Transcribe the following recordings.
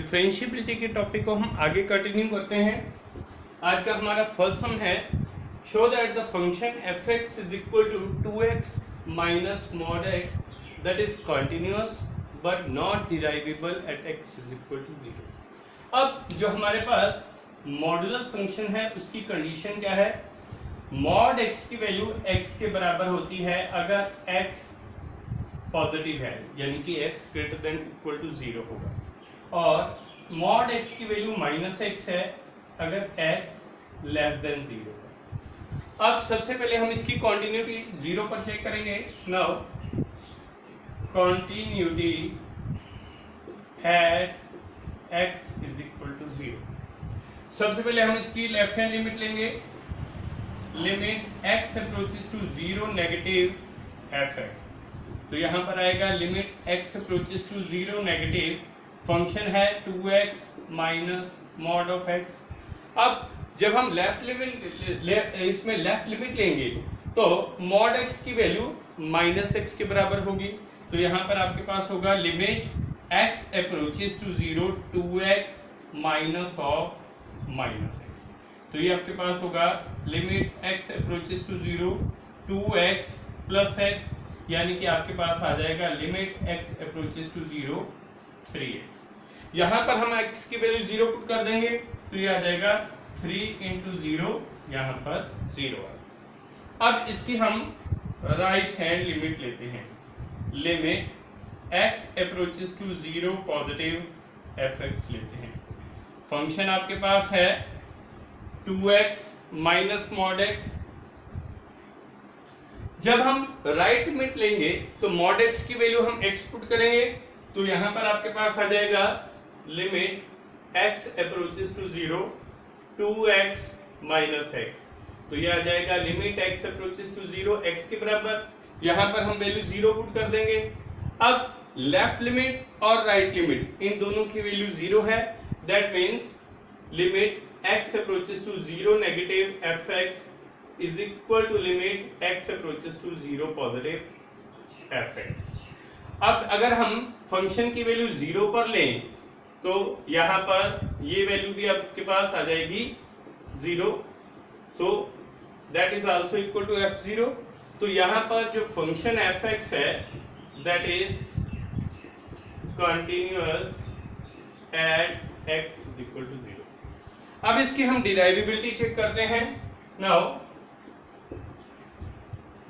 Differentiability के topic को हम आगे कंटिन्यू करते हैं। आज का हमारा फर्स्ट सम है, show that the function f x is equal to 2x minus mod x that is continuous but not derivable at x is equal to 0। अब जो हमारे पास मॉडुलस फंक्शन है उसकी कंडीशन क्या है? मॉड x की value x के बराबर होती है अगर x पॉजिटिव है, यानी कि x greater than equal to 0 होगा, और मॉड x की वैल्यू माइनस x है अगर x लेस देन 0 है। अब सबसे पहले हम इसकी कॉन्टिन्यूटी 0 पर चेक करेंगे। Now continuity at x is equal to 0। सबसे पहले हम इसकी लेफ्ट हैंड लिमिट लेंगे, limit x approaches to 0 negative fx। तो यहाँ पर आएगा limit x approaches to 0 negative, function है 2x minus mod of x। अब जब हम इसमें लेफ्ट लिमिट लेंगे तो मॉड x की वैल्यू माइनस x के बराबर होगी। तो यहाँ पर आपके पास होगा limit x approaches to 0 2x minus of minus x। तो ये आपके पास होगा limit x approaches to 0 2x plus x, यानी कि आपके पास आ जाएगा limit x approaches to 0 3x। यहाँ पर हम x की वैल्यू 0 पुट कर देंगे तो ये आ जाएगा 3 इंटू 0, यहाँ पर 0 आ। अब इसकी हम राइट हैंड लिमिट लेते हैं, limit x approaches to 0 positive fx लेते हैं। फंक्शन आपके पास है 2x माइनस मॉड x। जब हम राइट लिमिट लेंगे तो मॉड x की वैल्यू हम x पुट करेंगे, तो यहां पर आपके पास आ जाएगा limit x approaches to 0 2x minus x। तो ये आ जाएगा limit x approaches to 0 x के बराबर, यहां पर हम वैल्यू 0 पुट कर देंगे। अब लेफ्ट लिमिट और राइट लिमिट इन दोनों की वैल्यू 0 है, that means limit x approaches to 0 negative fx is equal to limit x approaches to 0 positive fx। अब अगर हम फंक्शन की वैल्यू 0 पर लें तो यहाँ पर ये वैल्यू भी आपके पास आ जाएगी 0, so that is also equal to f0। तो यहाँ पर जो फंक्शन fx है that is continuous at x is equal to 0। अब इसकी हम डिराइवेबिलिटी चेक करते हैं। Now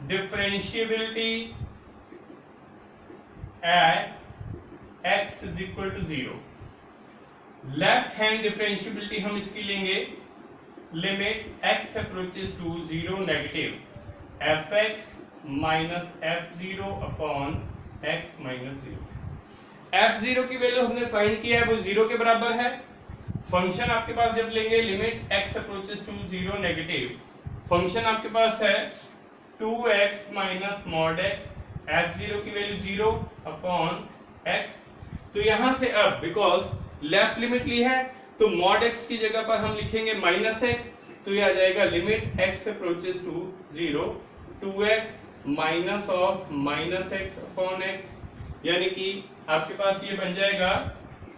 differentiability at x is equal to 0। Left hand differentiability हम इसकी लेंगे, limit x approaches to 0 negative fx minus f0 upon x minus 0। f0 की value हमने फाइंड किया है, वो 0 के बराबर है। फंक्शन आपके पास जब लेंगे limit x approaches to 0 negative, function आपके पास है 2x minus mod x, f0 की वैल्यू 0 अपॉन x। तो यहां से अब बिकॉज लेफ्ट लिमिट ली है तो मॉड x की जगह पर हम लिखेंगे माइनस x, तो ये आ जाएगा limit x approaches to 0 2x minus of minus x upon x, यानी कि आपके पास ये बन जाएगा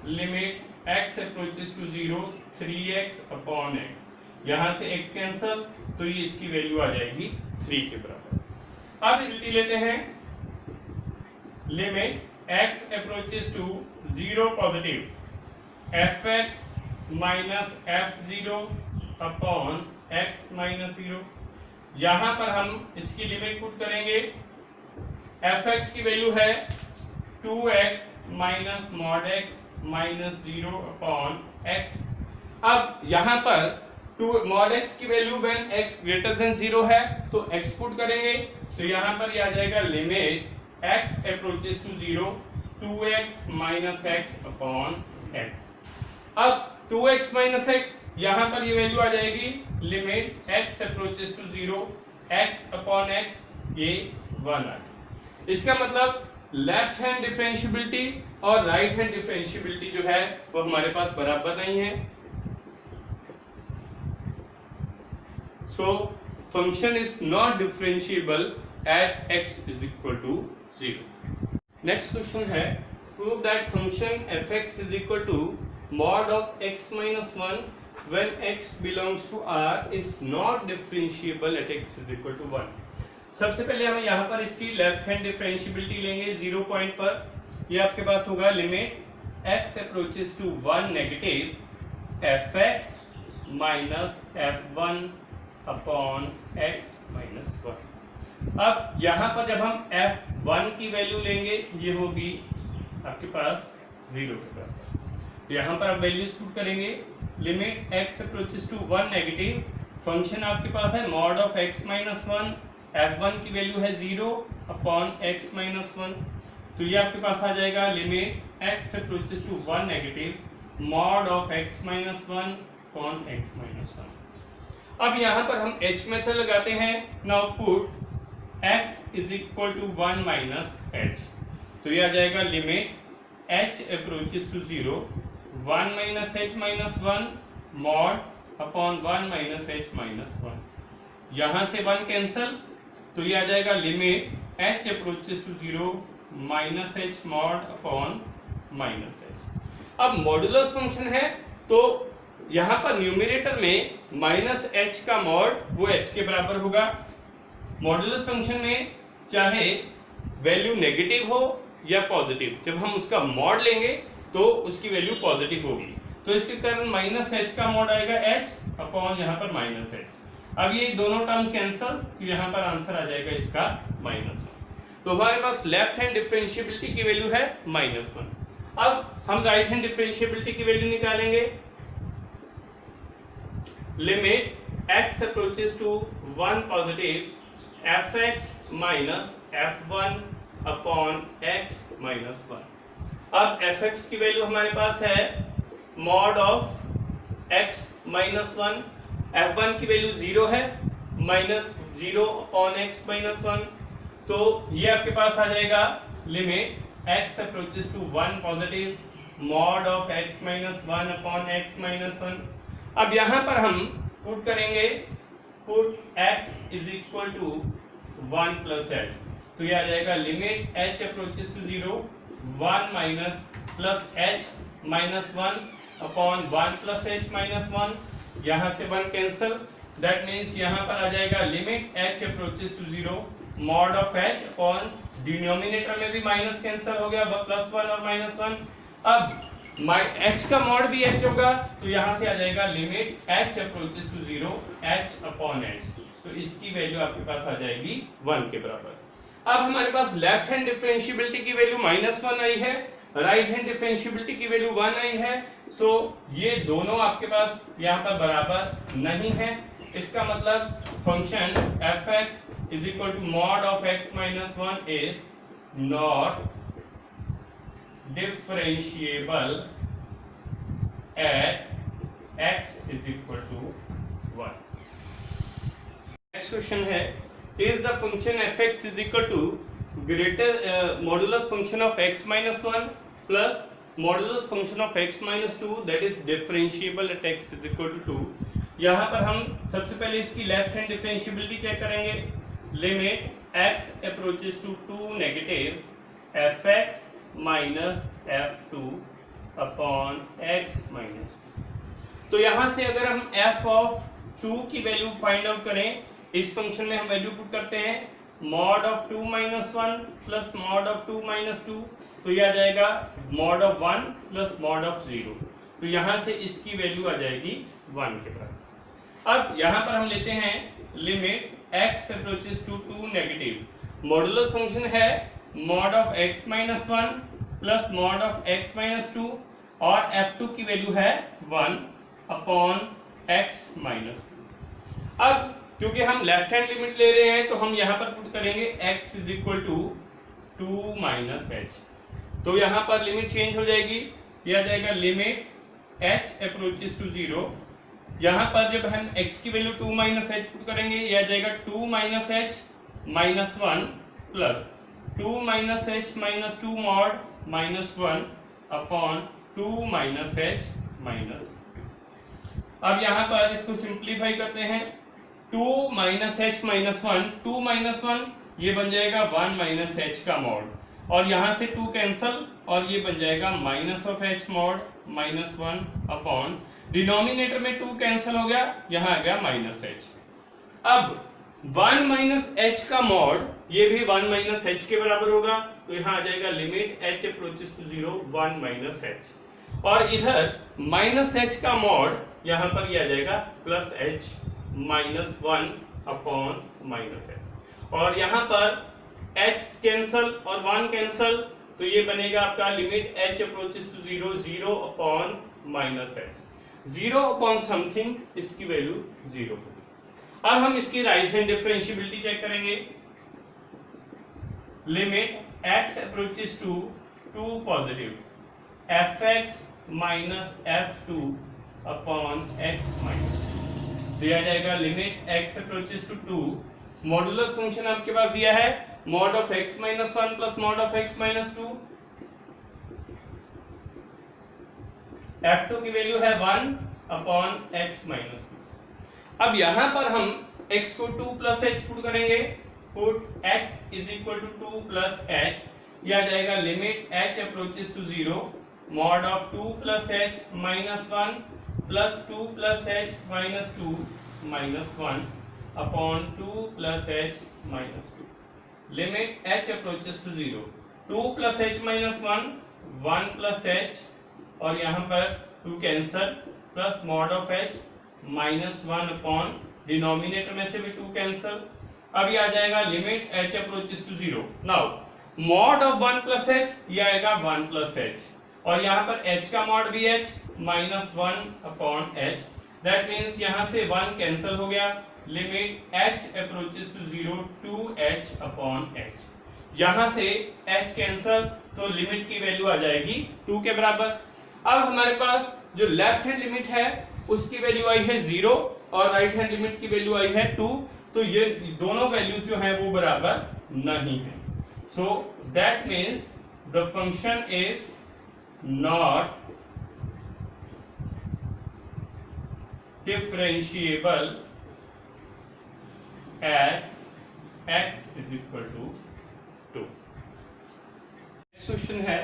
limit x approaches to 0 3x upon x। यहां से x कैंसल, तो ये इसकी वैल्यू आ जाएगी 3 के बराबर। अब इसकी लेते हैं limit x approaches to 0 positive fx minus f0 upon x minus 0। यहां पर हम इसकी लिमिट पुट करेंगे, fx की वैल्यू है 2x minus mod x minus 0 upon x। अब यहां पर मॉड x की value when x greater than 0 है तो x पुट करेंगे, तो यहाँ पर ये आ जाएगा limit x approaches to 0 2x minus x upon x। अब 2x माइनस x, यहाँ पर ये वैल्यू आ जाएगी limit x approaches to 0 x upon x, ये 1 आ जाएगा। इसका मतलब लेफ्ट हैंड डिफरेंशिएबिलिटी और राइट हैंड डिफरेंशिएबिलिटी जो है वो हमारे पास बराबर नहीं है। So function is not differentiable at x is equal to 0। Next question है, prove that function fx is equal to mod of x minus 1 when x belongs to R is not differentiable at x is equal to 1। सबसे पहले हम यहाँ पर इसकी left hand differentiability लेंगे 0 point पर। ये आपके पास होगा limit x approaches to 1 negative fx minus f1 upon x minus 1। अब यहाँ पर जब हम f1 की वैल्यू लेंगे ये होगी आपके पास 0 के बराबर। यहाँ पर आप वैल्यूज पुट करेंगे, limit x approaches to 1 negative, function आपके पास है mod of x minus 1, f1 की वैल्यू है 0 अपॉन x माइनस 1। तो ये आपके पास आ जाएगा limit x approaches to 1 negative mod of x minus 1 upon x minus 1। अब यहाँ पर हम h मेथड लगाते हैं। Now put x is equal to 1 minus h, तो ये आ जाएगा limit h approaches to 0 1 minus h minus 1 mod upon 1 minus h minus 1। यहाँ से 1 कैंसल, तो ये आ जाएगा limit h approaches to 0 minus h mod upon minus h। अब मॉडुलस फंक्शन है तो यहाँ पर न्यूमरेटर में माइनस h का मॉड वो h के बराबर होगा। मॉडुलस फंक्शन में चाहे वैल्यू नेगेटिव हो या पॉजिटिव, जब हम उसका मॉड लेंगे तो उसकी वैल्यू पॉजिटिव होगी, तो इसके कारण माइनस h का मॉड आएगा h अपॉन यहाँ पर माइनस h। अब ये दोनों टर्म कैंसल, तो यहाँ पर आंसर आ जाएगा इसका माइनस 1। तो हमारे पास लेफ्ट हैंड डिफरेंशियबिलिटी की वैल्यू है माइनस 1। अब हम राइट हैंड डिफरेंशियबिलिटी की वैल्यू निकालेंगे। Limit x approaches to 1 positive fx minus f1 upon x minus 1। अब fx की वैल्यू हमारे पास है mod of x minus 1, f1 की वैल्यू 0 है, माइनस 0 अपॉन x माइनस 1। तो ये आपके पास आ जाएगा limit x approaches to 1 positive mod of x minus 1 upon x minus 1। अब यहाँ पर हम पुट करेंगे, put x is equal to 1 plus h, तो ये आ जाएगा limit h approaches to 0 1 minus plus h minus 1 upon 1 plus h minus 1। यहाँ से 1 कैंसल, दैट मीन्स यहाँ पर आ जाएगा limit h approaches to 0 mod of h upon denominator में भी माइनस कैंसल हो गया, प्लस 1 और माइनस 1। अब h का मॉड भी h होगा, तो यहाँ से आ जाएगा limit h approaches to 0 h upon h, तो इसकी वैल्यू आपके पास आ जाएगी 1 के बराबर। अब हमारे पास लेफ्ट हैंड डिफरेंशियबिलिटी की वैल्यू -1 आई है, राइट हैंड डिफरेंशियबिलिटी की वैल्यू 1 आई है। सो ये दोनों आपके पास यहाँ पर बराबर नहीं है। इसका मतलब function fx is equal to mod of x minus 1 is not differentiable at x is equal to 1। Next question है, is the function fx is equal to greater modulus function of x minus 1 plus modulus function of x minus 2 that is differentiable at x is equal to 2। यहाँ पर हम सबसे पहले इसकी left hand differentiability check करेंगे। Limit x approaches to 2 negative fx minus f2 upon x minus 2। तो यहाँ से अगर हम f ऑफ 2 की वैल्यू फाइंड आउट करें, इस फंक्शन में हम वैल्यू पुट करते हैं mod of 2 minus 1 plus mod of 2 minus 2, तो ये आ जाएगा mod of 1 plus mod of 0, तो यहाँ से इसकी वैल्यू आ जाएगी 1 के बराबर। अब यहाँ पर हम लेते हैं limit x approaches to 2 negative, modulus function है mod of x minus 1 plus mod of x minus 2 और f2 की वैल्यू है 1 अपॉन x माइनस 2। अब क्योंकि हम लेफ्ट हैंड लिमिट ले रहे हैं तो हम यहाँ पर पुट करेंगे x is equal to 2 minus h, तो यहाँ पर लिमिट चेंज हो जाएगी, यह आ जाएगा लिमिट h अप्रोचेस टू 0। यहाँ पर जब हम x की वैल्यू 2 माइनस h पुट करेंगे, यह आ जाएगा 2 minus h minus 1 plus 2 minus h minus 2 mod minus 1 upon 2 minus h minus 2। अब यहाँ पर इसको सिंप्लीफाई करते हैं, 2 माइनस h माइनस 1, 2 माइनस 1 ये बन जाएगा 1 माइनस h का मॉड, और यहाँ से 2 कैंसल और ये बन जाएगा minus of H mod minus 1 upon denominator में 2 कैंसल हो गया, यहाँ आ गया माइनस एच। अब 1 माइनस एच का मॉड ये भी 1 माइनस एच के बराबर होगा, तो यहाँ आ जाएगा limit h approaches to 0 1 minus h, और इधर माइनस एच का मॉड यहाँ पर ये आ जाएगा plus H minus 1 upon minus h, और यहाँ पर h कैंसल और 1 कैंसल, तो ये बनेगा आपका limit h approaches to 0 0 upon minus h, 0 upon something, इसकी वैल्यू 0 होगी। अब हम इसकी राइट हैंड डिफरेंशिएबिलिटी चेक करेंगे। Limit x approaches to 2 positive fx minus f2 upon x minus, दिया जाएगा limit x approaches to 2, modulus function आपके पास दिया है mod of x minus 1 plus mod of x minus 2, f2 की value है 1 upon x minus 2। अब यहां पर हम x को 2 प्लस h पुट करेंगे, put x is equal to 2 plus h, यह आ जाएगा limit h approaches to 0 mod of 2 plus h minus 1 plus 2 plus h minus 2 minus 1 upon 2 plus h minus 2, limit h approaches to 0 2 plus h minus 1 1 plus h, और यहाँ पर 2 cancel plus mod of h minus 1 upon denominator में से भी 2 cancel, अब ये आ जाएगा limit h approaches to 0। Now mod of 1 plus h ये आएगा 1 प्लस h, और यहाँ पर h का मॉड भी h minus 1 upon h, that means यहाँ से 1 कैंसल हो गया, limit h approaches to 0 2h upon h, यहां से h कैंसल, तो लिमिट की वैल्यू आ जाएगी 2 के बराबर। अब हमारे पास जो लेफ्ट हैंड लिमिट है उसकी वैल्यू आई है 0 और राइट हैंड लिमिट की वैल्यू आई है 2, तो ये दोनों वैल्यूज जो है वो बराबर नहीं है, so that means the function is not differentiable at x is equal to 2। Question है,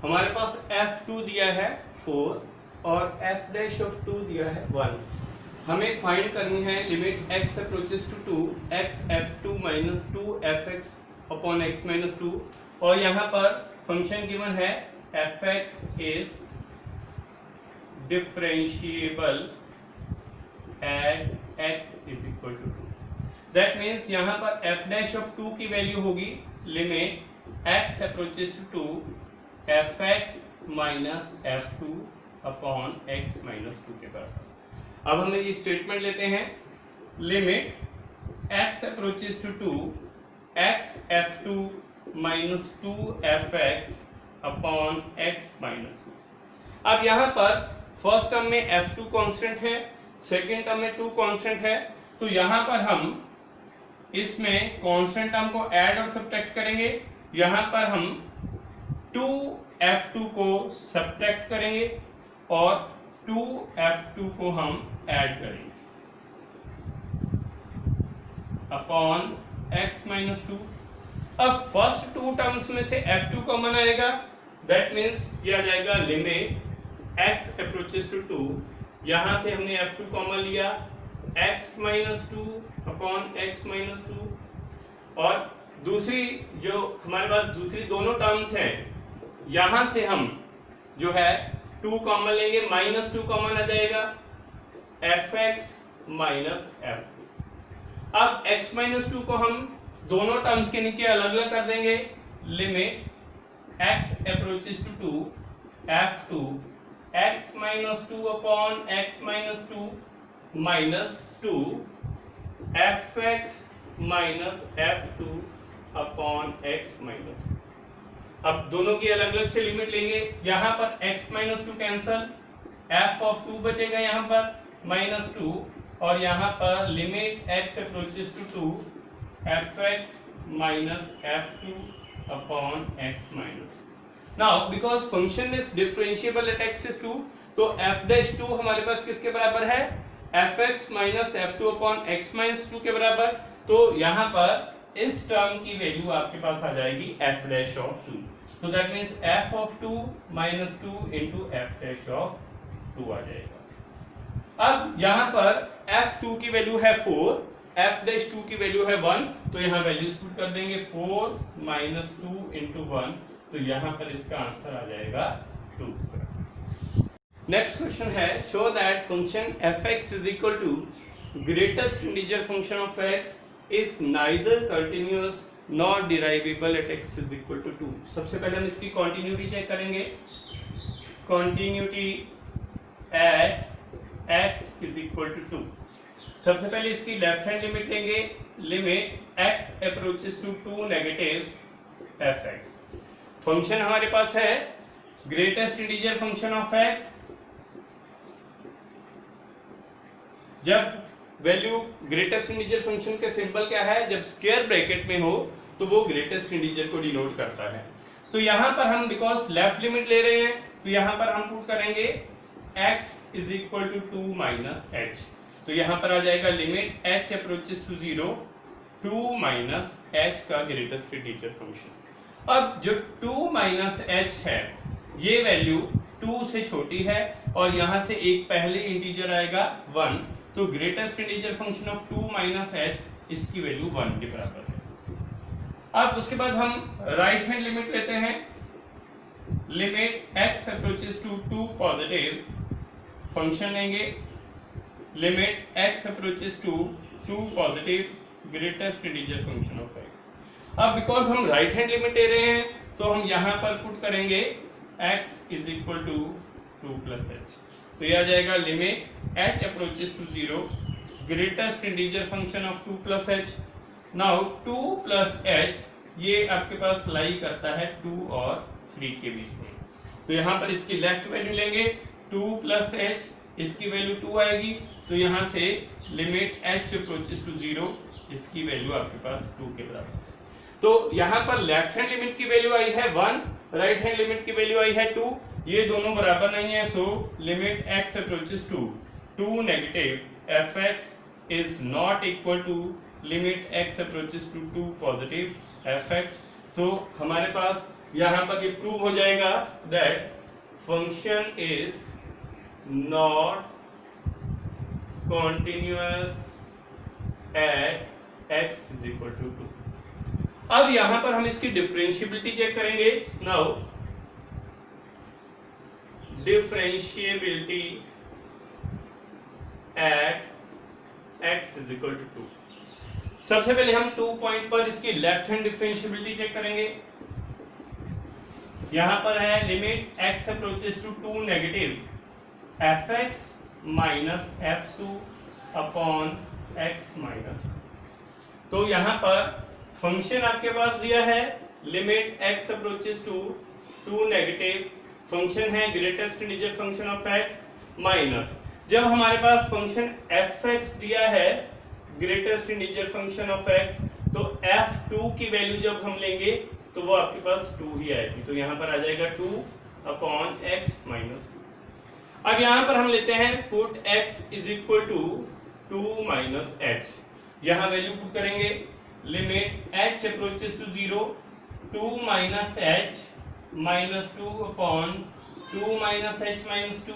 हमारे पास f2 दिया है 4 और f डैश ऑफ 2 दिया है 1, हमें फाइंड करनी है limit x approaches to 2 x f2 minus 2 fx upon x minus 2, और यहाँ पर फंक्शन गिवन है fx is differentiable at x is equal to 2, that means यहाँ पर f डैश ऑफ 2 की वैल्यू होगी limit x approaches to 2 fx minus f2 upon x minus 2 के बराबर। अब हम ये स्टेटमेंट लेते हैं, limit x approaches to 2 x f2 minus 2 fx upon x minus 2। अब यहाँ पर फर्स्ट टर्म में f2 कांस्टेंट है, सेकेंड टर्म में 2 कांस्टेंट है, तो यहाँ पर हम इसमें कांस्टेंट टर्म को ऐड और सब्ट्रैक्ट करेंगे, यहाँ पर हम 2f2 को सब्ट्रैक्ट करेंगे और 2f2 को हम ऐड करेंगे अपॉन x माइनस 2। अब फर्स्ट 2 टर्म्स में से f2 कॉमन आएगा, दैट मीन्स ये आ जाएगा लिमिट x अप्रोचेस टू 2, यहाँ से हमने f2 कॉमन लिया x minus 2 upon x minus 2, और दूसरी जो हमारे पास दूसरी दोनों टर्म्स हैं यहां से हम जो है 2 कॉमन लेंगे, माइनस 2 कॉमन आ जाएगा fx माइनस f2। अब x माइनस 2 को हम दोनों टर्म्स के नीचे अलग अलग कर देंगे, limit x approaches to 2 f2 x minus 2 upon x minus 2 minus 2 fx minus f2 upon x minus 2। अब दोनों की अलग अलग से लिमिट लेंगे, यहाँ पर x minus 2 cancel, f of 2 बचेगा यहाँ पर माइनस 2, और यहाँ पर limit x approaches to 2 fx minus f2 upon x minus 2। Now because function is differentiable at x is 2, तो f डैश 2 हमारे पास किसके बराबर है fx minus f2 upon x minus 2 के बराबर, तो यहाँ पर इस टर्म की वैल्यू आपके पास आ जाएगी f डैश ऑफ 2, तो that means f of 2 minus 2 into f dash of 2 आ जाएगा। अब यहाँ पर f2 की वैल्यू है 4, f डैश 2 की वैल्यू है 1, तो यहाँ वैल्यूज पुट कर देंगे 4 माइनस 2 इंटू 1, तो यहाँ पर इसका आंसर आ जाएगा 2। नेक्स्ट क्वेश्चन है, show that function fx is equal to greatest integer function of x is neither continuous not derivable at x is equal to 2। सबसे पहले हम इसकी कॉन्टिन्यूटी चेक करेंगे। Continuity at x is equal to 2। सबसे पहले इसकी left hand limit लेंगे, limit x approaches to 2 negative fx। Function हमारे पास है greatest integer function of x। जब वैल्यू ग्रेटेस्ट इंटीजर फंक्शन के सिंबल क्या है, जब स्क्वायर ब्रैकेट में हो तो वो ग्रेटेस्ट इंटीजर को डिनोट करता है। तो यहां पर हम बिकॉज लेफ्ट लिमिट ले रहे हैं, तो यहां पर हम पुट करेंगे x is equal to 2 minus h, तो यहां पर आ जाएगा limit h approaches to 0 2 minus h का ग्रेटेस्ट इंटीजर फंक्शन। अब जो 2 माइनस h है ये वैल्यू 2 से छोटी है और यहां से एक पहले इंटीजर आएगा 1, तो greatest integer function of 2 minus h इसकी वैल्यू 1 के बराबर है। अब उसके बाद हम राइट हैंड लिमिट लेते हैं, limit x approaches to 2 positive, function लेंगे limit x approaches to 2 positive greatest integer function of x। अब बिकॉज हम राइट हैंड लिमिट ले रहे हैं तो हम यहां पर पुट करेंगे x is equal to 2 plus h, तो यह आ जाएगा limit h approaches to 0 greatest integer function of 2 plus h। Now 2 plus h ये आपके पास लाई करता है 2 और 3 के बीच में, तो यहाँ पर इसकी लेफ्ट वैल्यू लेंगे 2 प्लस h, इसकी वैल्यू 2 आएगी, तो यहाँ से लिमिट h अप्रोचेस टू 0 इसकी वैल्यू आपके पास 2 के बराबर। तो यहाँ पर लेफ्ट हैंड लिमिट की वैल्यू आई है 1, राइट हैंड लिमिट की वैल्यू आई है 2, ये दोनों बराबर नहीं है, so limit x approaches to 2 negative fx is not equal to limit x approaches to 2 positive fx। So हमारे पास यहाँ पर ये प्रूव हो जाएगा that function is not continuous at x is equal to 2। अब यहां पर हम इसकी डिफरेंशिएबिलिटी चेक करेंगे। Now differentiability at x is equal to 2। सबसे पहले हम 2 पॉइंट पर इसकी लेफ्ट हैंड डिफरेंशिएबिलिटी चेक करेंगे। यहां पर है limit x approaches to 2 negative fx minus f2 upon x minus, तो यहां पर फंक्शन आपके पास दिया है limit x approaches to 2 negative, function है greatest integer function of x minus, जब हमारे पास फंक्शन fx दिया है greatest integer function of x, तो f2 की वैल्यू जब हम लेंगे तो वो आपके पास 2 ही आएगी, तो यहाँ पर आ जाएगा 2 अपॉन x माइनस 2। अब यहाँ पर हम लेते हैं put x is equal to 2 minus h, यहाँ वैल्यू पुट करेंगे limit h approaches to 0 2 minus h minus 2 upon 2 minus h minus 2।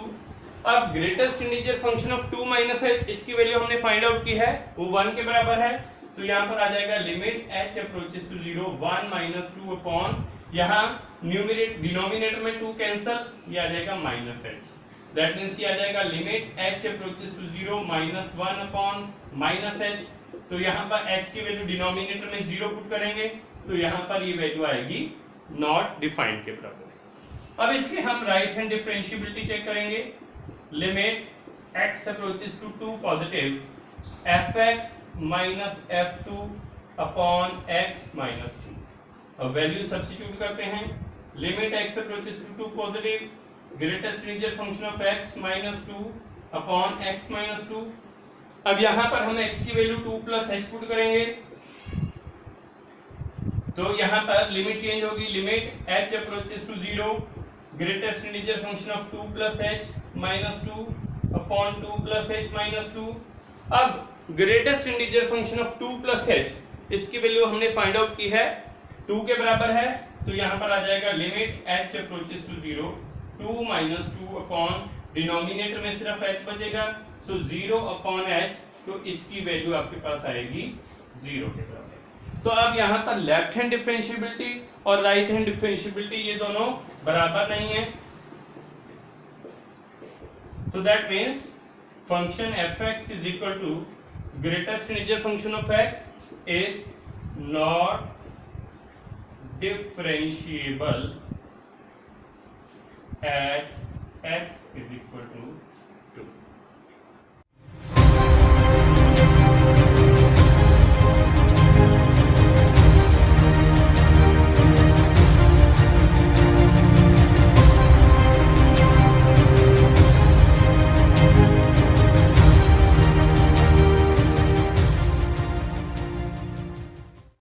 अब greatest integer function of 2 minus h इसकी वैल्यू हमने फाइंड आउट की है, वो 1 के बराबर है, तो यहाँ पर आ जाएगा limit h approaches to 0 1 minus 2 upon, यहाँ न्यूमरेटर डिनोमिनेटर में 2 कैंसल, ये आ जाएगा माइनस h, दैट मींस ये आ जाएगा limit h approaches to 0 minus 1 upon minus h, तो यहाँ पर h की वैल्यू डिनोमिनेटर में 0 पुट करेंगे, तो यहाँ पर ये वैल्यू आएगी नॉट डिफाइंड के बराबर। अब इसके हम राइट हैंड डिफरेंशिएबिलिटी चेक करेंगे, limit x approaches to 2 positive fx minus f2 upon x minus 2। अब वैल्यू सब्स्टिट्यूट करते हैं, limit x approaches to 2 positive greatest integer function of x minus 2 upon x minus 2। अब यहां पर हम x की value 2 plus h put करेंगे, तो यहां पर लिमिट चेंज होगी, limit h approaches to 0 greatest integer function of 2 plus h minus 2 upon 2 plus h minus 2। अब greatest integer function of 2 plus h इसकी वैल्यू हमने फाइंड आउट की है 2 के बराबर है, तो यहाँ पर आ जाएगा limit h approaches to 0 2 minus 2 upon denominator में सिर्फ h बचेगा, सो 0 अपॉन h, तो इसकी वैल्यू आपके पास आएगी 0 के बराबर। तो अब यहाँ पर लेफ्ट हैंड डिफरेंशिएबिलिटी और राइट हैंड डिफरेंशिएबिलिटी ये दोनों बराबर नहीं है, so that means function fx is equal to greatest integer function of x is not differentiable at x is equal to